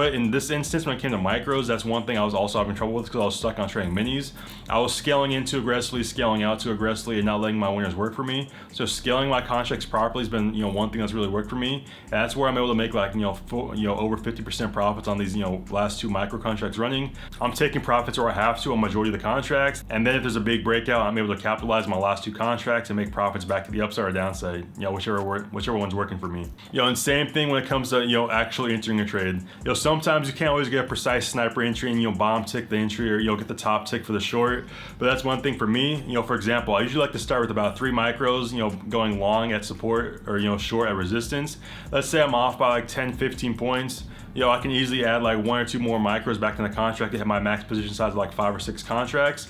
But in this instance, when it came to micros, that's one thing I was also having trouble with because I was stuck on trading minis. I was scaling in too aggressively, scaling out too aggressively, and not letting my winners work for me. So scaling my contracts properly has been, one thing that's really worked for me. And that's where I'm able to make like, over 50% profits on these, last 2 micro contracts running. I'm taking profits where I have to on majority of the contracts. And then if there's a big breakout, I'm able to capitalize my last 2 contracts and make profits back to the upside or downside, whichever one's working for me. And same thing when it comes to, actually entering a trade. Sometimes you can't always get a precise sniper entry and bomb tick the entry or get the top tick for the short. But that's one thing for me. For example, I usually like to start with about 3 micros, going long at support or short at resistance. Let's say I'm off by like 10-15 points. I can easily add like 1 or 2 more micros back in the contract to hit my max position size of like 5 or 6 contracts.